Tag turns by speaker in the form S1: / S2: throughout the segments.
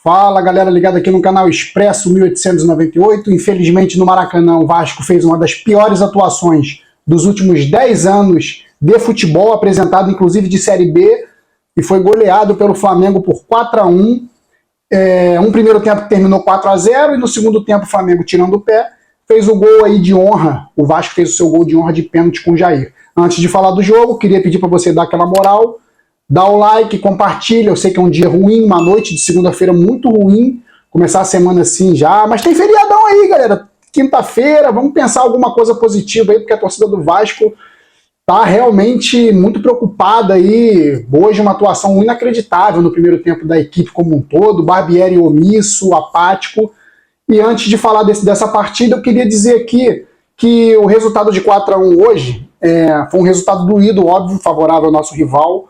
S1: Fala galera ligada aqui no canal Expresso 1898. Infelizmente no Maracanã o Vasco fez uma das piores atuações dos últimos 10 anos de futebol, apresentado inclusive de Série B, e foi goleado pelo Flamengo por 4-1. Um primeiro tempo que terminou 4-0 e no segundo tempo o Flamengo, tirando o pé, fez o gol aí de honra. O Vasco fez o seu gol de honra de pênalti com o Jair. Antes de falar do jogo, queria pedir para você dar aquela moral, dá o like, compartilha. Eu sei que é um dia ruim, uma noite de segunda-feira muito ruim, começar a semana assim já, mas tem feriadão aí, galera. Quinta-feira, vamos pensar alguma coisa positiva aí, porque a torcida do Vasco tá realmente muito preocupada aí. Hoje uma atuação inacreditável no primeiro tempo da equipe como um todo, Barbieri omisso, apático. E antes de falar dessa partida, eu queria dizer aqui que o resultado de 4-1 hoje foi um resultado doído, óbvio, favorável ao nosso rival.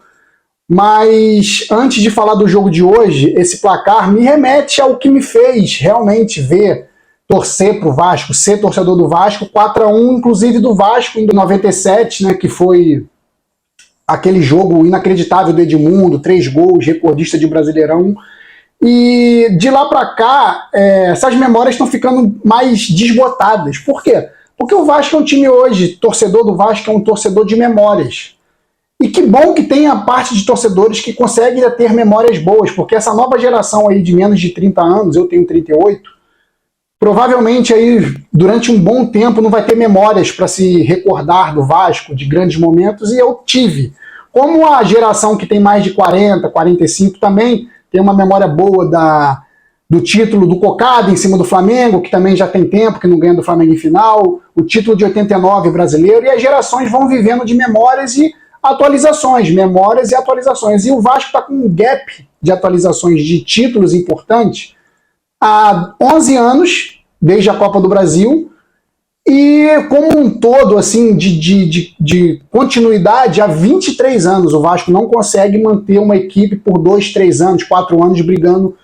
S1: Mas antes de falar do jogo de hoje, esse placar me remete ao que me fez realmente torcer para o Vasco, ser torcedor do Vasco. 4-1, inclusive do Vasco em 97, né, que foi aquele jogo inacreditável do Edmundo, 3 gols, recordista de Brasileirão. E de lá para cá, essas memórias estão ficando mais desbotadas. Por quê? Porque o Vasco é um time hoje, torcedor do Vasco é um torcedor de memórias. E que bom que tem a parte de torcedores que conseguem ter memórias boas, porque essa nova geração aí de menos de 30 anos, eu tenho 38, provavelmente aí durante um bom tempo não vai ter memórias para se recordar do Vasco, de grandes momentos, e eu tive. Como a geração que tem mais de 40, 45 também tem uma memória boa do título do Cocada em cima do Flamengo, que também já tem tempo que não ganha do Flamengo em final, o título de 89 brasileiro, e as gerações vão vivendo de memórias e atualizações, memórias e atualizações. E o Vasco está com um gap de atualizações de títulos importantes há 11 anos, desde a Copa do Brasil, e como um todo, assim, de continuidade, há 23 anos. O Vasco não consegue manter uma equipe por 2, 3 anos, 4 anos brigando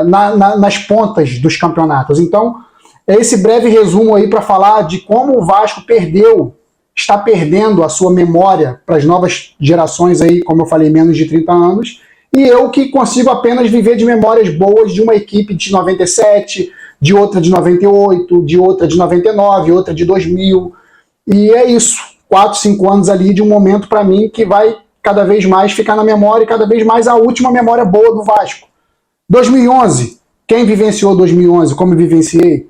S1: nas pontas dos campeonatos. Então, é esse breve resumo aí para falar de como o Vasco está perdendo a sua memória para as novas gerações aí, como eu falei, menos de 30 anos, e eu que consigo apenas viver de memórias boas de uma equipe de 97, de outra de 98, de outra de 99, outra de 2000, e é isso, 4, 5 anos ali de um momento para mim que vai cada vez mais ficar na memória, e cada vez mais a última memória boa do Vasco. 2011, quem vivenciou 2011, como eu vivenciei,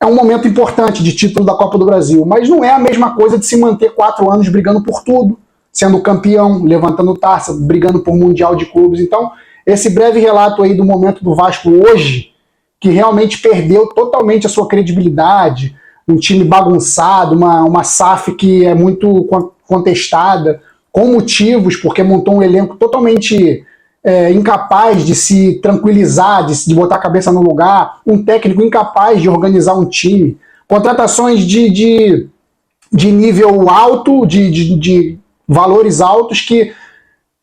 S1: é um momento importante de título da Copa do Brasil, mas não é a mesma coisa de se manter 4 anos brigando por tudo, sendo campeão, levantando taça, brigando por Mundial de Clubes. Então, esse breve relato aí do momento do Vasco hoje, que realmente perdeu totalmente a sua credibilidade, um time bagunçado, uma SAF que é muito contestada, com motivos, porque montou um elenco totalmente incapaz de se tranquilizar, de botar a cabeça no lugar, um técnico incapaz de organizar um time, contratações de nível alto, de valores altos que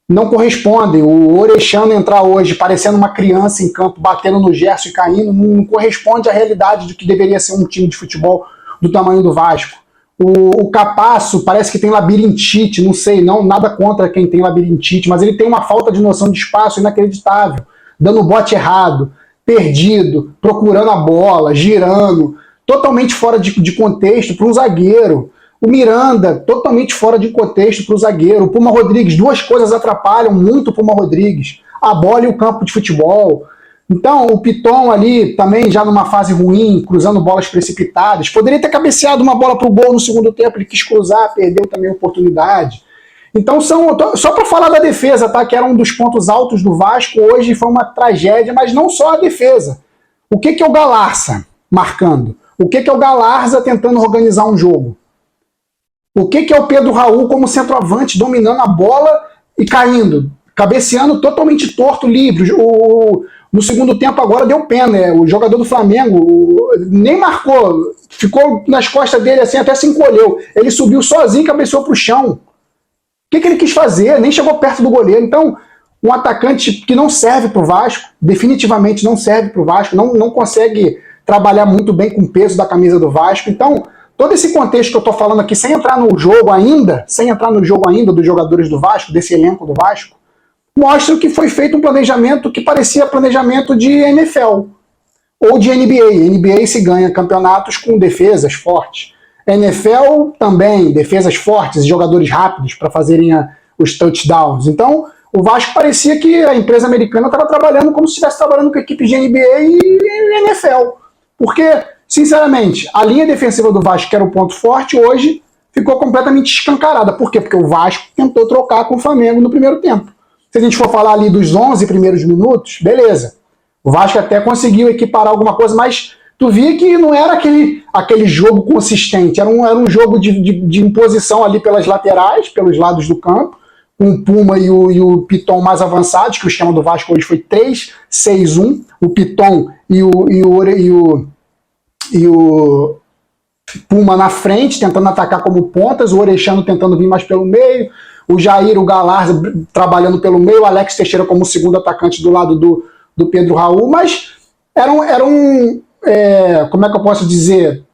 S1: não correspondem. O Orechano entrar hoje parecendo uma criança em campo, batendo no Gerson e caindo, não corresponde à realidade do que deveria ser um time de futebol do tamanho do Vasco. O Capasso parece que tem labirintite, não sei, nada contra quem tem labirintite, mas ele tem uma falta de noção de espaço inacreditável, dando bote errado, perdido, procurando a bola, girando, totalmente fora de contexto para um zagueiro. O Miranda, totalmente fora de contexto para o zagueiro. O Puma Rodrigues, 2 coisas atrapalham muito o Puma Rodrigues, a bola e o campo de futebol. Então, o Piton ali, também já numa fase ruim, cruzando bolas precipitadas. Poderia ter cabeceado uma bola para o gol no segundo tempo, ele quis cruzar, perdeu também a oportunidade. Então, só para falar da defesa, tá? Que era um dos pontos altos do Vasco, hoje foi uma tragédia, mas não só a defesa. O que é o Galarza marcando? O que é o Galarza tentando organizar um jogo? O que é o Pedro Raul como centroavante, dominando a bola e caindo? Cabeceando totalmente torto, livre. No segundo tempo agora deu pena, o jogador do Flamengo nem marcou, ficou nas costas dele assim, até se encolheu. Ele subiu sozinho e cabeceou para o chão. O que ele quis fazer? Nem chegou perto do goleiro. Então, um atacante que não serve para o Vasco, definitivamente não serve para o Vasco, não consegue trabalhar muito bem com o peso da camisa do Vasco. Então, todo esse contexto que eu estou falando aqui, sem entrar no jogo ainda dos jogadores do Vasco, desse elenco do Vasco, mostram que foi feito um planejamento que parecia planejamento de NFL ou de NBA. NBA se ganha campeonatos com defesas fortes. NFL também, defesas fortes e jogadores rápidos para fazerem os touchdowns. Então, o Vasco parecia que a empresa americana estava trabalhando como se estivesse trabalhando com equipes de NBA e NFL. Porque, sinceramente, a linha defensiva do Vasco, que era o ponto forte, hoje ficou completamente escancarada. Por quê? Porque o Vasco tentou trocar com o Flamengo no primeiro tempo. Se a gente for falar ali dos 11 primeiros minutos, beleza. O Vasco até conseguiu equiparar alguma coisa, mas tu via que não era aquele jogo consistente. Era um jogo de imposição ali pelas laterais, pelos lados do campo, com o Puma e o Piton mais avançados, que o esquema do Vasco hoje foi 3-6-1. O Piton e o Puma na frente, tentando atacar como pontas, o Orexano tentando vir mais pelo meio, o Jair, o Galarza trabalhando pelo meio, o Alex Teixeira como segundo atacante do lado do Pedro Raul, mas eram como é que eu posso dizer,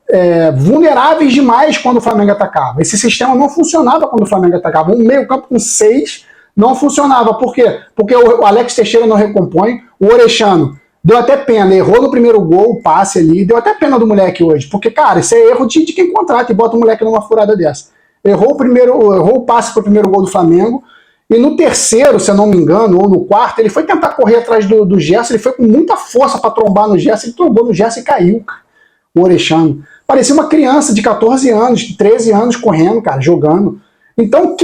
S1: vulneráveis demais quando o Flamengo atacava. Esse sistema não funcionava quando o Flamengo atacava. Um meio campo com 6 não funcionava. Por quê? Porque o Alex Teixeira não recompõe, o Orexano deu até pena, errou no primeiro gol, o passe ali, deu até pena do moleque hoje, porque, cara, isso é erro de quem contrata e bota o moleque numa furada dessa. Errou o passe pro primeiro gol do Flamengo, e no terceiro, se eu não me engano, ou no quarto, ele foi tentar correr atrás do Gerson, ele foi com muita força para trombar no Gerson, ele trombou no Gerson e caiu, cara, o Orexano. Parecia uma criança de 14 anos, 13 anos correndo, cara, jogando. Então,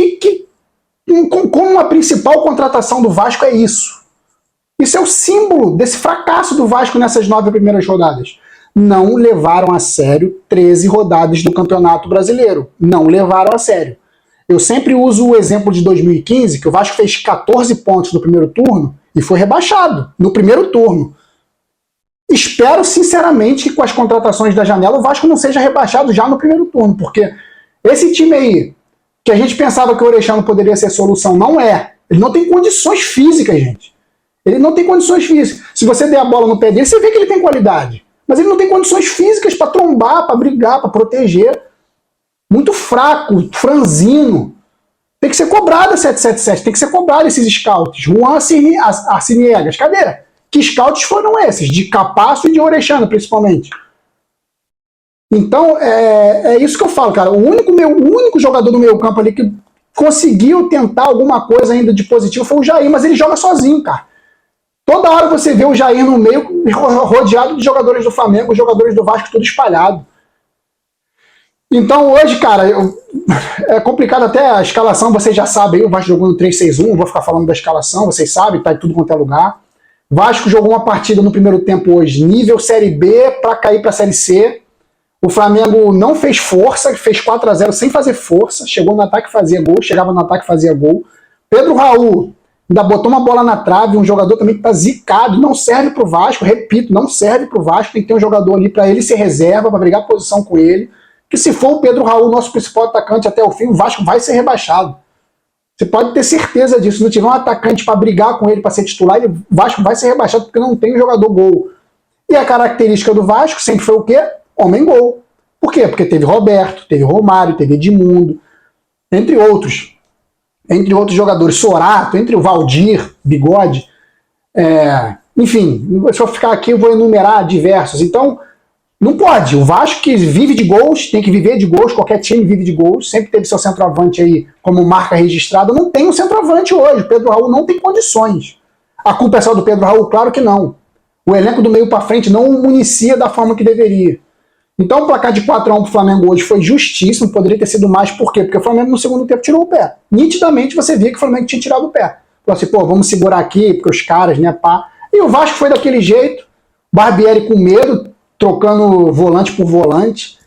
S1: como a principal contratação do Vasco é isso? Isso é o símbolo desse fracasso do Vasco nessas 9 primeiras rodadas. Não levaram a sério 13 rodadas do Campeonato Brasileiro. Não levaram a sério. Eu sempre uso o exemplo de 2015, que o Vasco fez 14 pontos no primeiro turno e foi rebaixado no primeiro turno. Espero, sinceramente, que com as contratações da janela o Vasco não seja rebaixado já no primeiro turno, porque esse time aí, que a gente pensava que o Orexano poderia ser solução, não é. Ele não tem condições físicas, gente. Ele não tem condições físicas. Se você der a bola no pé dele, você vê que ele tem qualidade. Mas ele não tem condições físicas para trombar, para brigar, para proteger. Muito fraco, franzino. Tem que ser cobrado a 777, tem que ser cobrado esses scouts. Juan Arciniegas, cadê? Que scouts foram esses? De Capasso e de Orexano, principalmente. Então, é isso que eu falo, cara. O único jogador do meio campo ali que conseguiu tentar alguma coisa ainda de positivo foi o Jair, mas ele joga sozinho, cara. Toda hora você vê o Jair no meio, rodeado de jogadores do Flamengo, jogadores do Vasco, tudo espalhado. Então hoje, cara, é complicado até a escalação, vocês já sabem, o Vasco jogou no 3-6-1, não vou ficar falando da escalação, vocês sabem, tá em tudo quanto é lugar. Vasco jogou uma partida no primeiro tempo hoje, nível Série B para cair para Série C. O Flamengo não fez força, fez 4-0 sem fazer força, chegou no ataque e fazia gol, chegava no ataque e fazia gol. Pedro Raul ainda botou uma bola na trave, um jogador também que tá zicado, não serve pro Vasco, repito, não serve pro Vasco, tem que ter um jogador ali para ele ser reserva, para brigar posição com ele, que se for o Pedro Raul, nosso principal atacante até o fim, o Vasco vai ser rebaixado. Você pode ter certeza disso, se não tiver um atacante para brigar com ele, para ser titular, o Vasco vai ser rebaixado porque não tem um jogador gol. E a característica do Vasco sempre foi o quê? Homem-gol. Por quê? Porque teve Roberto, teve Romário, teve Edmundo, entre outros jogadores, Sorato, entre o Valdir, Bigode, enfim, se eu ficar aqui eu vou enumerar diversos. Então, não pode, o Vasco que vive de gols, tem que viver de gols, qualquer time vive de gols, sempre teve seu centroavante aí como marca registrada, não tem um centroavante hoje, o Pedro Raul não tem condições. A culpa é só do Pedro Raul? Claro que não. O elenco do meio para frente não o municia da forma que deveria. Então o placar de 4-1 pro Flamengo hoje foi justíssimo, poderia ter sido mais, por quê? Porque o Flamengo no segundo tempo tirou o pé. Nitidamente você via que o Flamengo tinha tirado o pé. Falou assim, pô, vamos segurar aqui, porque os caras, né, pá. E o Vasco foi daquele jeito, Barbieri com medo, trocando volante por volante,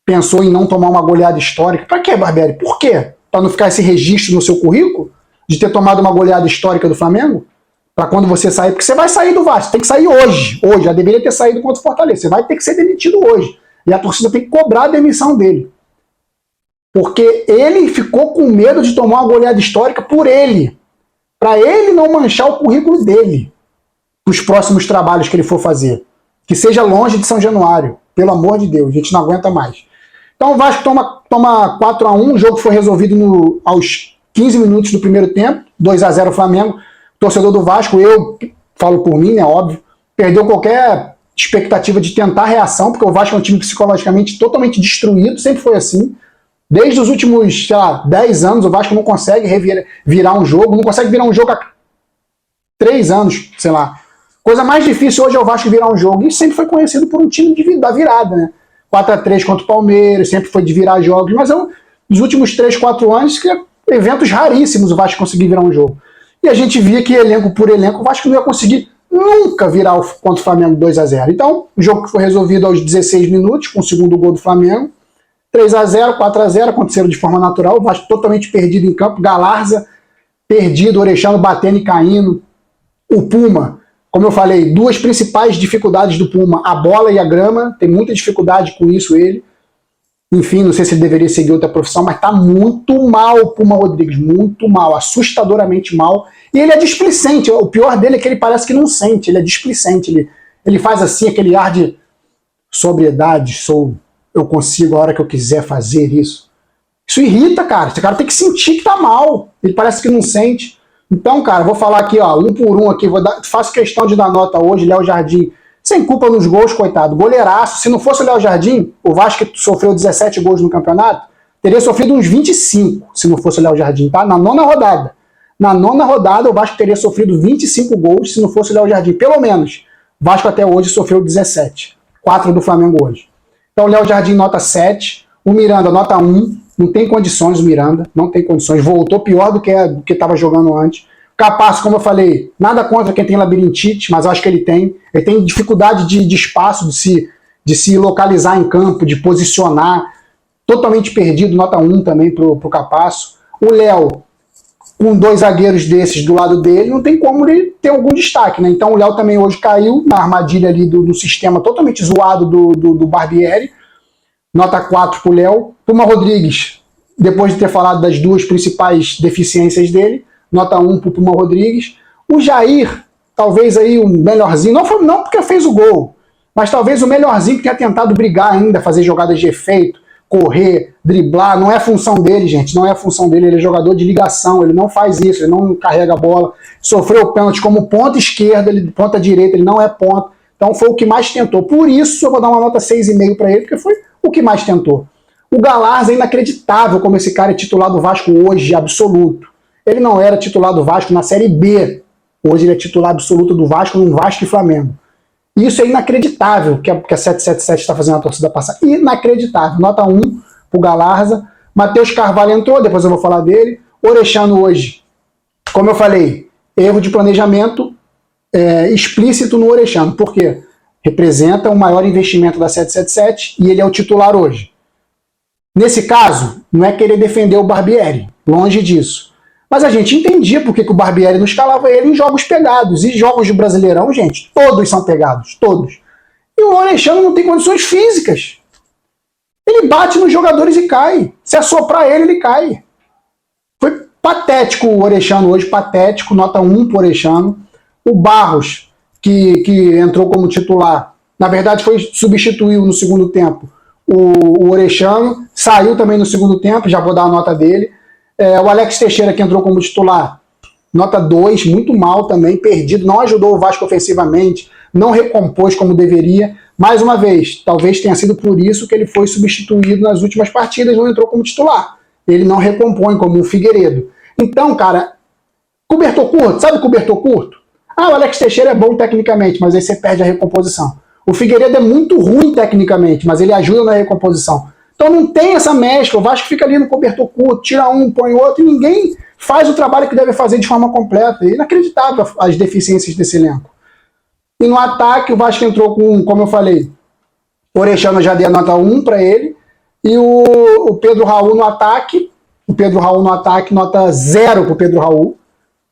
S1: pensou em não tomar uma goleada histórica. Pra quê, Barbieri? Por quê? Pra não ficar esse registro no seu currículo de ter tomado uma goleada histórica do Flamengo? Pra quando você sair, porque você vai sair do Vasco, tem que sair hoje, já deveria ter saído contra o Fortaleza, você vai ter que ser demitido hoje, e a torcida tem que cobrar a demissão dele, porque ele ficou com medo de tomar uma goleada histórica por ele, para ele não manchar o currículo dele, para os próximos trabalhos que ele for fazer, que seja longe de São Januário, pelo amor de Deus, a gente não aguenta mais. Então o Vasco toma 4-1, o jogo foi resolvido aos 15 minutos do primeiro tempo, 2-0 Flamengo. torcedor do Vasco, eu falo por mim, é óbvio, perdeu qualquer expectativa de tentar reação, porque o Vasco é um time psicologicamente totalmente destruído, sempre foi assim. Desde os últimos, sei lá, 10 anos, o Vasco não consegue virar um jogo, não consegue virar um jogo há 3 anos, sei lá. Coisa mais difícil hoje é o Vasco virar um jogo, e sempre foi conhecido por um time da virada, né? 4-3 contra o Palmeiras, sempre foi de virar jogos, mas nos últimos 3, 4 anos, que eventos raríssimos o Vasco conseguir virar um jogo. E a gente via que elenco por elenco, o Vasco não ia conseguir nunca virar contra o Flamengo 2-0. Então, o jogo que foi resolvido aos 16 minutos, com o segundo gol do Flamengo, 3-0, 4-0, aconteceram de forma natural, o Vasco totalmente perdido em campo, Galarza perdido, Orechano batendo e caindo, o Puma, como eu falei, duas principais dificuldades do Puma, a bola e a grama, tem muita dificuldade com isso ele, enfim, não sei se ele deveria seguir outra profissão, mas tá muito mal o Puma Rodrigues, muito mal, assustadoramente mal, e ele é displicente, o pior dele é que ele parece que não sente, ele é displicente, ele faz assim, aquele ar de sobriedade, eu consigo a hora que eu quiser fazer isso. Isso irrita, cara, esse cara tem que sentir que tá mal, ele parece que não sente. Então, cara, vou falar aqui, ó, um por um aqui, faço questão de dar nota hoje, Léo Jardim, sem culpa nos gols, coitado, goleiraço. Se não fosse o Léo Jardim, o Vasco que sofreu 17 gols no campeonato, teria sofrido uns 25, se não fosse o Léo Jardim, tá? Na nona rodada. Na nona rodada, o Vasco teria sofrido 25 gols se não fosse o Léo Jardim, pelo menos. O Vasco até hoje sofreu 17, 4 do Flamengo hoje. Então, o Léo Jardim, nota 7, o Miranda, nota 1, não tem condições o Miranda, não tem condições, voltou pior do que estava jogando antes. Capasso, como eu falei, nada contra quem tem labirintite, mas acho que ele tem dificuldade de espaço, de se localizar em campo, de posicionar, totalmente perdido, nota 1 também pro Capasso. O Léo, com 2 zagueiros desses do lado dele, não tem como ele ter algum destaque, né? Então o Léo também hoje caiu na armadilha ali do sistema totalmente zoado do Barbieri, nota 4 pro Léo. Puma Rodrigues, depois de ter falado das duas principais deficiências dele, nota 1 pro Puma Rodrigues. O Jair, talvez aí o melhorzinho, não porque fez o gol, mas talvez o melhorzinho que tenha tentado brigar ainda, fazer jogadas de efeito, correr, driblar, não é função dele, gente, não é função dele, ele é jogador de ligação, ele não faz isso, ele não carrega a bola, sofreu pênalti como ponta esquerda, ponta direita, ele não é ponta, então foi o que mais tentou, por isso eu vou dar uma nota 6,5 para ele, porque foi o que mais tentou. O Galarza é inacreditável como esse cara é titular do Vasco hoje, absoluto. Ele não era titular do Vasco na Série B. Hoje ele é titular absoluto do Vasco no Vasco e Flamengo. Isso é inacreditável que a 777 está fazendo a torcida passar. Inacreditável. Nota 1 pro Galarza. Matheus Carvalho entrou, depois eu vou falar dele. Orechano hoje, como eu falei, erro de planejamento explícito no Orechano. Por quê? Representa o maior investimento da 777 e ele é o titular hoje. Nesse caso, não é querer defender o Barbieri, longe disso. Mas a gente entendia porque que o Barbieri não escalava ele em jogos pegados. E jogos de Brasileirão, gente, todos são pegados, todos. E o Orechano não tem condições físicas. Ele bate nos jogadores e cai. Se assoprar ele, ele cai. Foi patético o Orechano hoje, patético, nota 1 pro Orechano. O Barros, que entrou como titular, na verdade substituiu no segundo tempo o Orechano, saiu também no segundo tempo, já vou dar a nota dele. O Alex Teixeira, que entrou como titular, nota 2, muito mal também, perdido, não ajudou o Vasco ofensivamente, não recompôs como deveria. Mais uma vez, talvez tenha sido por isso que ele foi substituído nas últimas partidas, não entrou como titular. Ele não recompõe como o Figueiredo. Então, cara, cobertor curto, sabe cobertor curto? O Alex Teixeira é bom tecnicamente, mas aí você perde a recomposição. O Figueiredo é muito ruim tecnicamente, mas ele ajuda na recomposição. Então não tem essa mescla, o Vasco fica ali no cobertor curto, tira um, põe outro, e ninguém faz o trabalho que deve fazer de forma completa. É inacreditável as deficiências desse elenco. E no ataque, o Vasco entrou com, como eu falei, o Orechano já deu a nota 1 para ele, e o Pedro Raul no ataque, nota 0 para o Pedro Raul,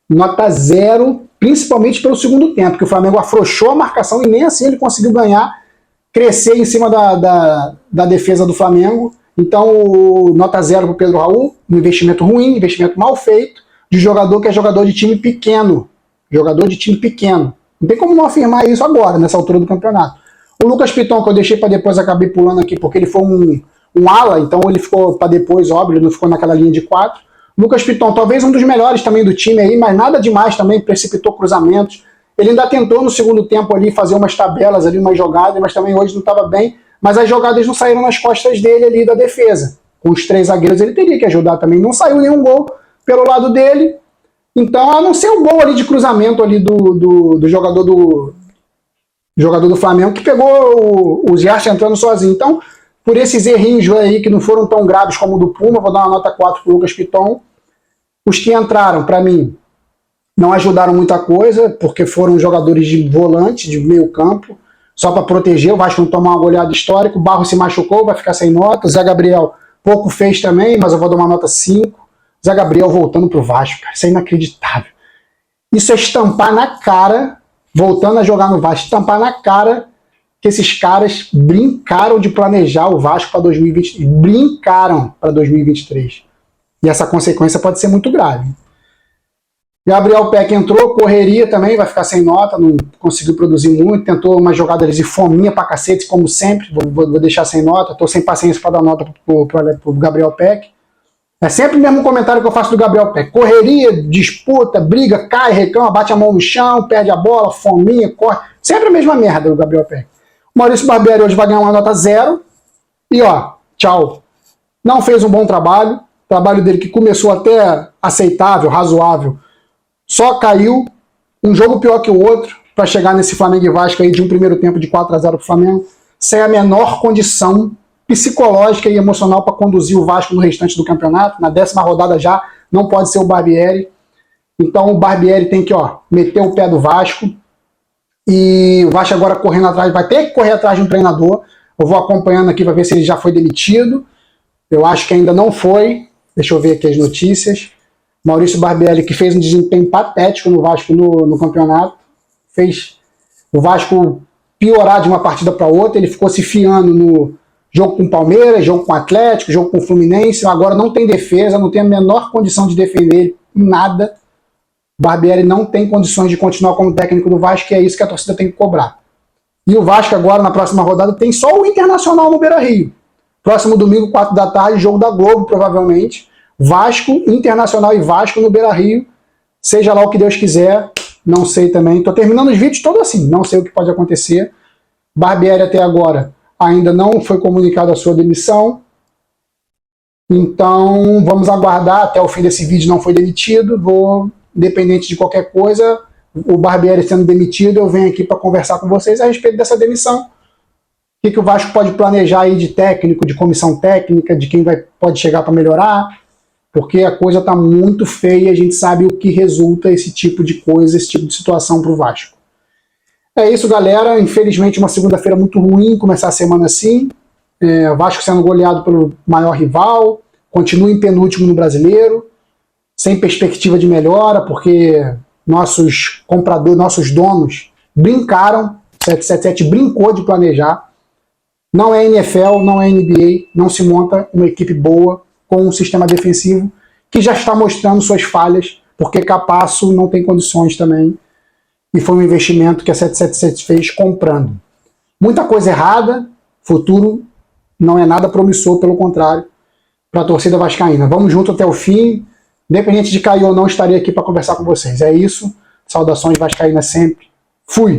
S1: nota 0, principalmente pelo segundo tempo, que o Flamengo afrouxou a marcação e nem assim ele conseguiu ganhar, crescer em cima da defesa do Flamengo. Então, nota 0 para o Pedro Raul, um investimento ruim, investimento mal feito, de jogador que é jogador de time pequeno. Jogador de time pequeno. Não tem como não afirmar isso agora, nessa altura do campeonato. O Lucas Piton, que eu deixei para depois, acabei pulando aqui, porque ele foi um ala, então ele ficou para depois, óbvio, ele não ficou naquela linha de 4. Lucas Piton, talvez um dos melhores também do time aí, mas nada demais também, precipitou cruzamentos. Ele ainda tentou no segundo tempo ali fazer umas tabelas ali, umas jogadas, mas também hoje não estava bem. Mas as jogadas não saíram nas costas dele ali da defesa. Com os 3 zagueiros ele teria que ajudar também. Não saiu nenhum gol pelo lado dele. Então, a não ser o gol ali de cruzamento ali do jogador do Flamengo, que pegou o Gerson entrando sozinho. Então, por esses errinhos aí que não foram tão graves como o do Puma, vou dar uma nota 4 para o Lucas Piton. Os que entraram, para mim, não ajudaram muita coisa, porque foram jogadores de volante, de meio campo, só para proteger, o Vasco não tomar uma goleada histórica. O Barro se machucou, vai ficar sem nota. O Zé Gabriel pouco fez também, mas eu vou dar uma nota 5. Zé Gabriel voltando pro Vasco, cara, isso é inacreditável. Isso é estampar na cara, voltando a jogar no Vasco, estampar na cara que esses caras brincaram de planejar o Vasco para 2020, brincaram para 2023. E essa consequência pode ser muito grave. Gabriel Peck entrou, correria também, vai ficar sem nota, não conseguiu produzir muito, tentou umas jogadas de fominha pra cacete, como sempre, vou deixar sem nota, tô sem paciência para dar nota pro Gabriel Peck. É sempre o mesmo comentário que eu faço do Gabriel Peck. Correria, disputa, briga, cai, reclama, bate a mão no chão, perde a bola, fominha, corre. Sempre a mesma merda do Gabriel Peck. O Maurício Barbieri hoje vai ganhar uma nota 0. E ó, tchau. Não fez um bom trabalho. O trabalho dele que começou até aceitável, razoável, só caiu. Um jogo pior que o outro para chegar nesse Flamengo e Vasco aí de um primeiro tempo de 4-0 pro Flamengo. Sem a menor condição psicológica e emocional para conduzir o Vasco no restante do campeonato. Na 10ª rodada já não pode ser o Barbieri. Então o Barbieri tem que meter o pé do Vasco. E o Vasco agora correndo atrás, vai ter que correr atrás de um treinador. Eu vou acompanhando aqui para ver se ele já foi demitido. Eu acho que ainda não foi. Deixa eu ver aqui as notícias. Maurício Barbieri, que fez um desempenho patético no Vasco no campeonato. Fez o Vasco piorar de uma partida para outra. Ele ficou se fiando no jogo com o Palmeiras, jogo com o Atlético, jogo com o Fluminense. Agora não tem defesa, não tem a menor condição de defender ele em nada. Barbieri não tem condições de continuar como técnico do Vasco, e é isso que a torcida tem que cobrar. E o Vasco agora, na próxima rodada, tem só o Internacional no Beira-Rio. Próximo domingo, 4 da tarde, jogo da Globo, provavelmente. Vasco, Internacional e Vasco no Beira-Rio. Seja lá o que Deus quiser, não sei também. Estou terminando os vídeos todos assim, não sei o que pode acontecer. Barbieri até agora ainda não foi comunicado a sua demissão. Então, vamos aguardar até o fim desse vídeo. Não foi demitido, independente de qualquer coisa, o Barbieri sendo demitido, eu venho aqui para conversar com vocês a respeito dessa demissão. O que o Vasco pode planejar aí de técnico, de comissão técnica, de quem pode chegar para melhorar, porque a coisa está muito feia, a gente sabe o que resulta esse tipo de coisa, esse tipo de situação para o Vasco. É isso, galera. Infelizmente, uma segunda-feira muito ruim, começar a semana assim. O Vasco sendo goleado pelo maior rival, continua em penúltimo no Brasileiro, sem perspectiva de melhora, porque nossos compradores, nossos donos brincaram, 777 brincou de planejar. Não é NFL, não é NBA, não se monta uma equipe boa com um sistema defensivo que já está mostrando suas falhas, porque Capasso não tem condições também, e foi um investimento que a 777 fez comprando. Muita coisa errada, futuro não é nada promissor, pelo contrário, para a torcida vascaína. Vamos junto até o fim. Independente de cair ou não, estarei aqui para conversar com vocês. É isso. Saudações vascaínas sempre. Fui!